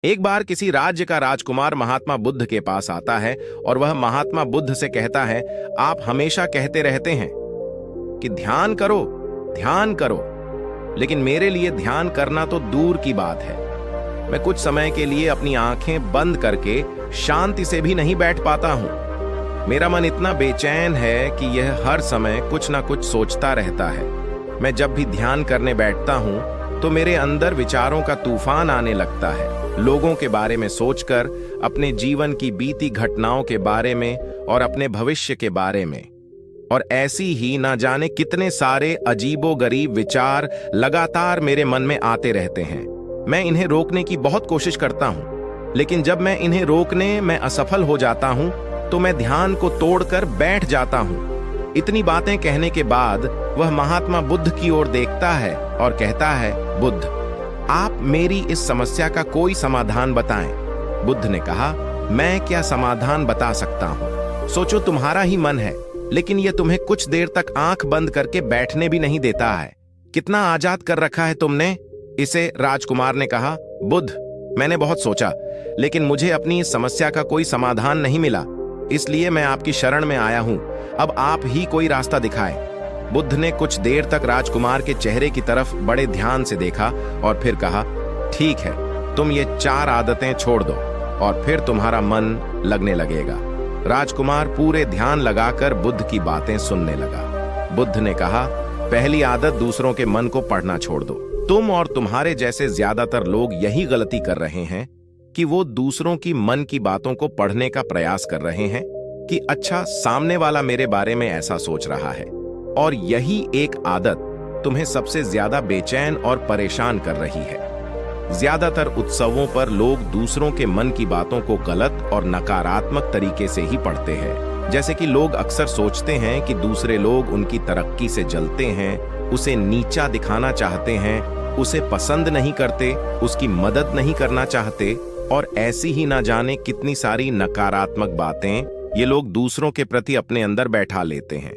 एक बार किसी राज्य का राजकुमार महात्मा बुद्ध के पास आता है और वह महात्मा बुद्ध से कहता है, आप हमेशा कहते रहते हैं कि ध्यान करो, लेकिन मेरे लिए ध्यान करना तो दूर की बात है। मैं कुछ समय के लिए अपनी आंखें बंद करके शांति से भी नहीं बैठ पाता हूं। मेरा मन इतना बेचैन है कि यह हर समय कुछ ना कुछ सोचता रहता है। मैं जब भी ध्यान करने बैठता हूं तो मेरे अंदर विचारों का तूफान आने लगता है, लोगों के बारे में सोचकर, अपने जीवन की बीती घटनाओं के बारे में और अपने भविष्य के बारे में। और ऐसी ही ना जाने कितने सारे अजीबोगरीब विचार लगातार मेरे मन में आते रहते हैं। मैं इन्हें रोकने की बहुत कोशिश करता हूं, लेकिन जब मैं इन्हें रोकने में असफल हो जाता हूं तो मैं ध्यान को तोड़कर बैठ जाता हूं। इतनी बातें कहने के बाद वह महात्मा बुद्ध की ओर देखता है और कहता है, बुद्ध, आप मेरी इस समस्या का कोई समाधान बताएं। बुद्ध ने कहा, मैं क्या समाधान बता सकता हूं? सोचो, तुम्हारा ही मन है, लेकिन यह तुम्हें कुछ देर तक आंख बंद करके बैठने भी नहीं देता है। कितना आजाद कर रखा है तुमने इसे। राजकुमार ने कहा, बुद्ध, मैंने बहुत सोचा, लेकिन मुझे अपनी इस समस्या का कोई समाधान नहीं मिला, इसलिए मैं आपकी शरण में आया हूं। अब आप ही कोई रास्ता दिखाएं। बुद्ध ने कुछ देर तक राजकुमार के चेहरे की तरफ बड़े ध्यान से देखा और फिर कहा, ठीक है, तुम ये 4 आदतें छोड़ दो और फिर तुम्हारा मन लगने लगेगा। राजकुमार पूरे ध्यान लगाकर बुद्ध की बातें सुनने लगा। बुद्ध ने कहा, पहली आदत, दूसरों के मन को पढ़ना छोड़ दो। तुम और तुम्हारे जैसे ज्यादातर लोग यही गलती कर रहे हैं कि वो दूसरों की मन की बातों को पढ़ने का प्रयास कर रहे हैं कि अच्छा, सामने वाला मेरे बारे में ऐसा सोच रहा है। और यही एक आदत तुम्हें सबसे ज्यादा बेचैन और परेशान कर रही है। ज्यादातर उत्सवों पर लोग दूसरों के मन की बातों को गलत और नकारात्मक तरीके से ही पढ़ते हैं। जैसे कि लोग अक्सर सोचते हैं कि दूसरे लोग उनकी तरक्की से जलते हैं, उसे नीचा दिखाना चाहते हैं, उसे पसंद नहीं करते, उसकी मदद नहीं करना चाहते, और ऐसी ही ना जाने कितनी सारी नकारात्मक बातें ये लोग दूसरों के प्रति अपने अंदर बैठा लेते हैं।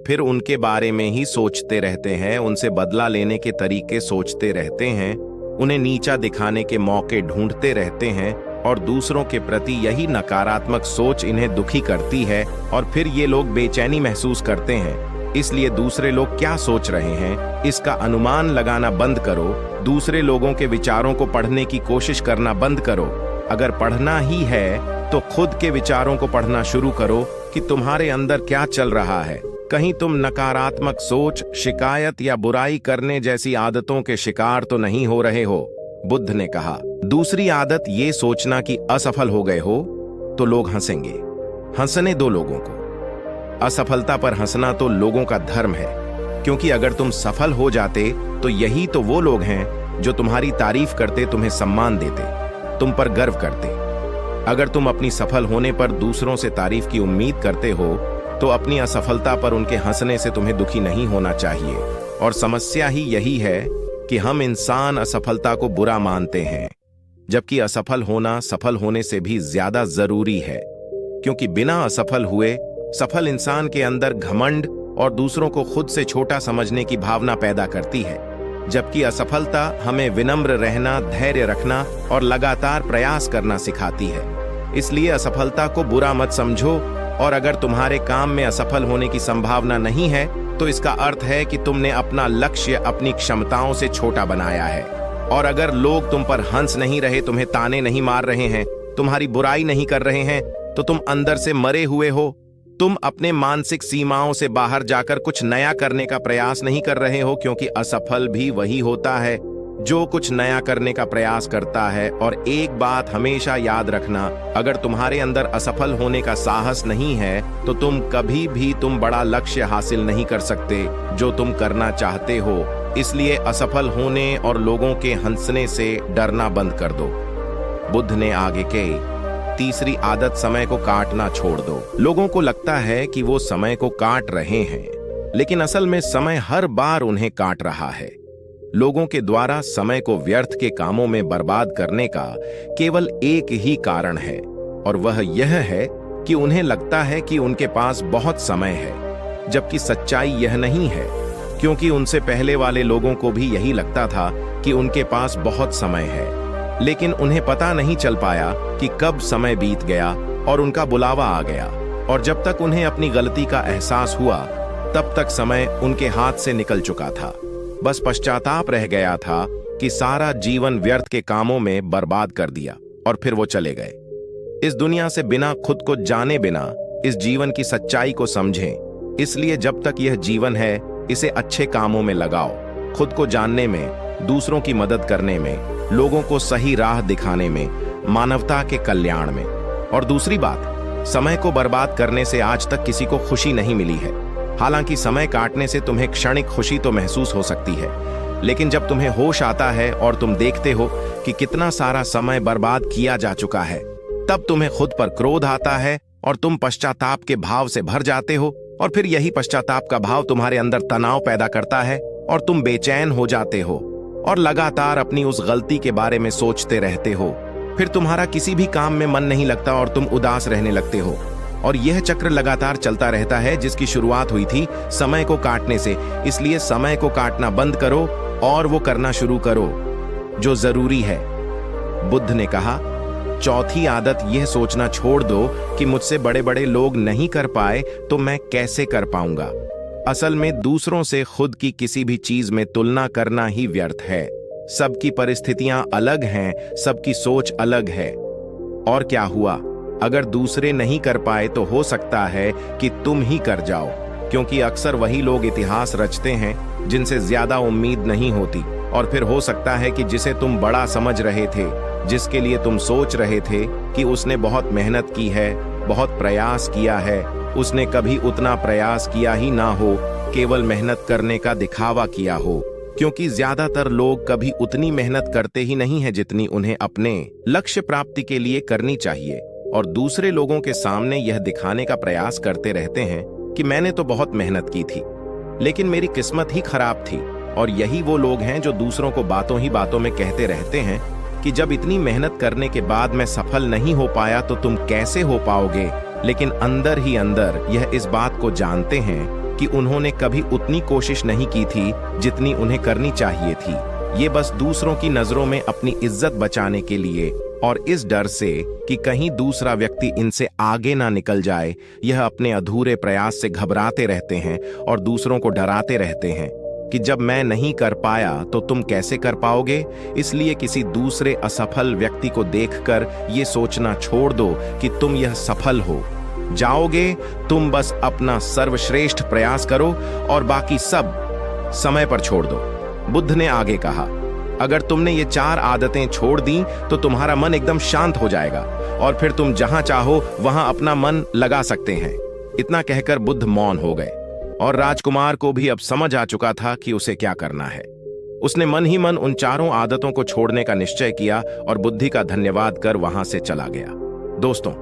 फिर उनके बारे में ही सोचते रहते हैं, उनसे बदला लेने के तरीके सोचते रहते हैं, उन्हें नीचा दिखाने के मौके ढूंढते रहते हैं, और दूसरों के प्रति यही नकारात्मक सोच इन्हें दुखी करती है। और फिर ये लोग बेचैनी महसूस करते हैं। इसलिए दूसरे लोग क्या सोच रहे हैं इसका अनुमान लगाना बंद करो। दूसरे लोगों के विचारों को पढ़ने की कोशिश करना बंद करो। अगर पढ़ना ही है तो खुद के विचारों को पढ़ना शुरू करो कि तुम्हारे अंदर क्या चल रहा है। कहीं तुम नकारात्मक सोच, शिकायत या बुराई करने जैसी आदतों के शिकार तो नहीं हो रहे हो। बुद्ध ने कहा, दूसरी आदत ये सोचना कि असफल हो गए हो तो लोग हंसेंगे। हंसने दो लोगों को। असफलता पर हंसना तो लोगों का धर्म है, क्योंकि अगर तुम सफल हो जाते तो यही तो वो लोग हैं जो तुम्हारी तारीफ करते, तुम्हें सम्मान देते, तुम पर गर्व करते। अगर तुम अपनी सफल होने पर दूसरों से तारीफ की उम्मीद करते हो तो अपनी असफलता पर उनके हंसने से तुम्हें दुखी नहीं होना चाहिए। और समस्या ही यही है कि हम इंसान असफलता को बुरा मानते हैं, जबकि असफल होना सफल होने से भी ज्यादा जरूरी है। क्योंकि बिना असफल हुए सफल इंसान के अंदर घमंड और दूसरों को खुद से छोटा समझने की भावना पैदा करती है, जबकि असफलता हमें विनम्र रहना, धैर्य रखना और लगातार प्रयास करना सिखाती है। इसलिए असफलता को बुरा मत समझो, और अगर तुम्हारे काम में असफल होने की संभावना नहीं है तो इसका अर्थ है कि तुमने अपना लक्ष्य अपनी क्षमताओं से छोटा बनाया है। और अगर लोग तुम पर हंस नहीं रहे, तुम्हें ताने नहीं मार रहे हैं, तुम्हारी बुराई नहीं कर रहे हैं, तो तुम अंदर से मरे हुए हो। तुम अपने मानसिक सीमाओं से बाहर जाकर कुछ नया करने का प्रयास नहीं कर रहे हो, क्योंकि असफल भी वही होता है जो कुछ नया करने का प्रयास करता है। और एक बात हमेशा याद रखना, अगर तुम्हारे अंदर असफल होने का साहस नहीं है तो तुम कभी भी बड़ा लक्ष्य हासिल नहीं कर सकते जो तुम करना चाहते हो। इसलिए असफल होने और लोगों के हंसने से डरना बंद कर दो। बुद्ध ने आगे कही, तीसरी आदत, समय को काटना छोड़ दो। लोगों को लगता है कि वो समय को काट रहे हैं, लेकिन असल में समय हर बार उन्हें काट रहा है। लोगों के द्वारा समय को व्यर्थ के कामों में बर्बाद करने का केवल एक ही कारण है, और वह यह है कि उन्हें लगता है कि उनके पास बहुत समय है, जबकि सच्चाई यह नहीं है। क्योंकि उनसे पहले वाले लोगों को भी यही लगता था कि उनके पास बहुत समय है। लेकिन उन्हें पता नहीं चल पाया कि कब समय बीत गया और उनका बुलावा आ गया। और जब तक उन्हें अपनी गलती का एहसास हुआ तब तक समय उनके हाथ से निकल चुका था। बस पश्चाताप रह गया था कि सारा जीवन व्यर्थ के कामों में बर्बाद कर दिया और फिर वो चले गए इस दुनिया से बिना खुद को जाने बिना इस जीवन की सच्चाई को समझें। इसलिए जब तक यह जीवन है इसे अच्छे कामों में लगाओ, खुद को जानने में, दूसरों की मदद करने में, लोगों को सही राह दिखाने में, मानवता के कल्याण में। और दूसरी बात, समय को बर्बाद करने से आज तक किसी को खुशी नहीं मिली है। हालांकि समय काटने से तुम्हें क्षणिक खुशी तो महसूस हो सकती है, लेकिन जब तुम्हें होश आता है और तुम देखते हो कि कितना सारा समय बर्बाद किया जा चुका है, तब तुम्हें खुद पर क्रोध आता है और तुम पश्चाताप के भाव से भर जाते हो। और फिर यही पश्चाताप का भाव तुम्हारे अंदर तनाव पैदा करता है और तुम बेचैन हो जाते हो और लगातार अपनी उस गलती के बारे में सोचते रहते हो। फिर तुम्हारा किसी भी काम में मन नहीं लगता और तुम उदास रहने लगते हो। और यह चक्र लगातार चलता रहता है जिसकी शुरुआत हुई थी समय को काटने से। इसलिए समय को काटना बंद करो और वो करना शुरू करो जो जरूरी है। बुद्ध ने कहा, चौथी आदत यह सोचना छोड़ दो कि मुझसे बड़े बड़े लोग नहीं कर पाए तो मैं कैसे कर पाऊंगा। असल में दूसरों से खुद की किसी भी चीज में तुलना करना ही व्यर्थ है। सबकी परिस्थितियां अलग हैं, सबकी सोच अलग है। और क्या हुआ, अगर दूसरे नहीं कर पाए तो हो सकता है कि तुम ही कर जाओ, क्योंकि अक्सर वही लोग इतिहास रचते हैं जिनसे ज्यादा उम्मीद नहीं होती। और फिर हो सकता है कि जिसे तुम बड़ा समझ रहे थे, जिसके लिए तुम सोच रहे थे कि उसने बहुत मेहनत की है, बहुत प्रयास किया है, उसने कभी उतना प्रयास किया ही ना हो, केवल मेहनत करने का दिखावा किया हो। क्योंकि ज्यादातर लोग कभी उतनी मेहनत करते ही नहीं है जितनी उन्हें अपने लक्ष्य प्राप्ति के लिए करनी चाहिए, और दूसरे लोगों के सामने यह दिखाने का प्रयास करते रहते हैं कि मैंने तो बहुत मेहनत की थी, लेकिन मेरी किस्मत ही खराब थी। और यही वो लोग हैं जो दूसरों को बातों ही बातों में कहते रहते हैं कि जब इतनी मेहनत करने के बाद मैं सफल नहीं हो पाया तो तुम कैसे हो पाओगे। लेकिन अंदर ही अंदर यह इस बात को जानते हैं कि उन्होंने कभी उतनी कोशिश नहीं की थी जितनी उन्हें करनी चाहिए थी। ये बस दूसरों की नजरों में अपनी इज्जत बचाने के लिए और इस डर से कि कहीं दूसरा व्यक्ति इनसे आगे ना निकल जाए, यह अपने अधूरे प्रयास से घबराते रहते हैं और दूसरों को डराते रहते हैं कि जब मैं नहीं कर पाया तो तुम कैसे कर पाओगे। इसलिए किसी दूसरे असफल व्यक्ति को देखकर ये सोचना छोड़ दो कि तुम यह सफल हो जाओगे। तुम बस अपना सर्वश्रेष्ठ प्रयास करो और बाकी सब समय पर छोड़ दो। बुद्ध ने आगे कहा, अगर तुमने ये 4 आदतें छोड़ दी तो तुम्हारा मन एकदम शांत हो जाएगा और फिर तुम जहां चाहो वहां अपना मन लगा सकते हैं। इतना कहकर बुद्ध मौन हो गए और राजकुमार को भी अब समझ आ चुका था कि उसे क्या करना है। उसने मन ही मन उन 4 आदतों को छोड़ने का निश्चय किया और बुद्धि का धन्यवाद कर वहां से चला गया। दोस्तों,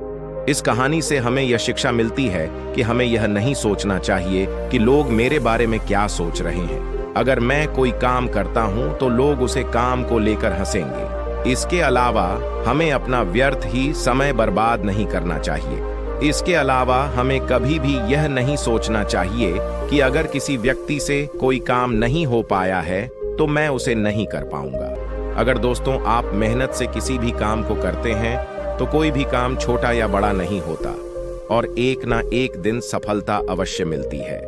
इस कहानी से हमें यह शिक्षा मिलती है कि हमें यह नहीं सोचना चाहिए कि लोग मेरे बारे में क्या सोच रहे हैं। अगर मैं कोई काम करता हूं तो लोग उसे काम को लेकर हंसेंगे। इसके अलावा हमें अपना व्यर्थ ही समय बर्बाद नहीं करना चाहिए। इसके अलावा हमें कभी भी यह नहीं सोचना चाहिए कि अगर किसी व्यक्ति से कोई काम नहीं हो पाया है तो मैं उसे नहीं कर पाऊंगा। अगर दोस्तों आप मेहनत से किसी भी काम को करते हैं तो कोई भी काम छोटा या बड़ा नहीं होता और एक ना एक दिन सफलता अवश्य मिलती है।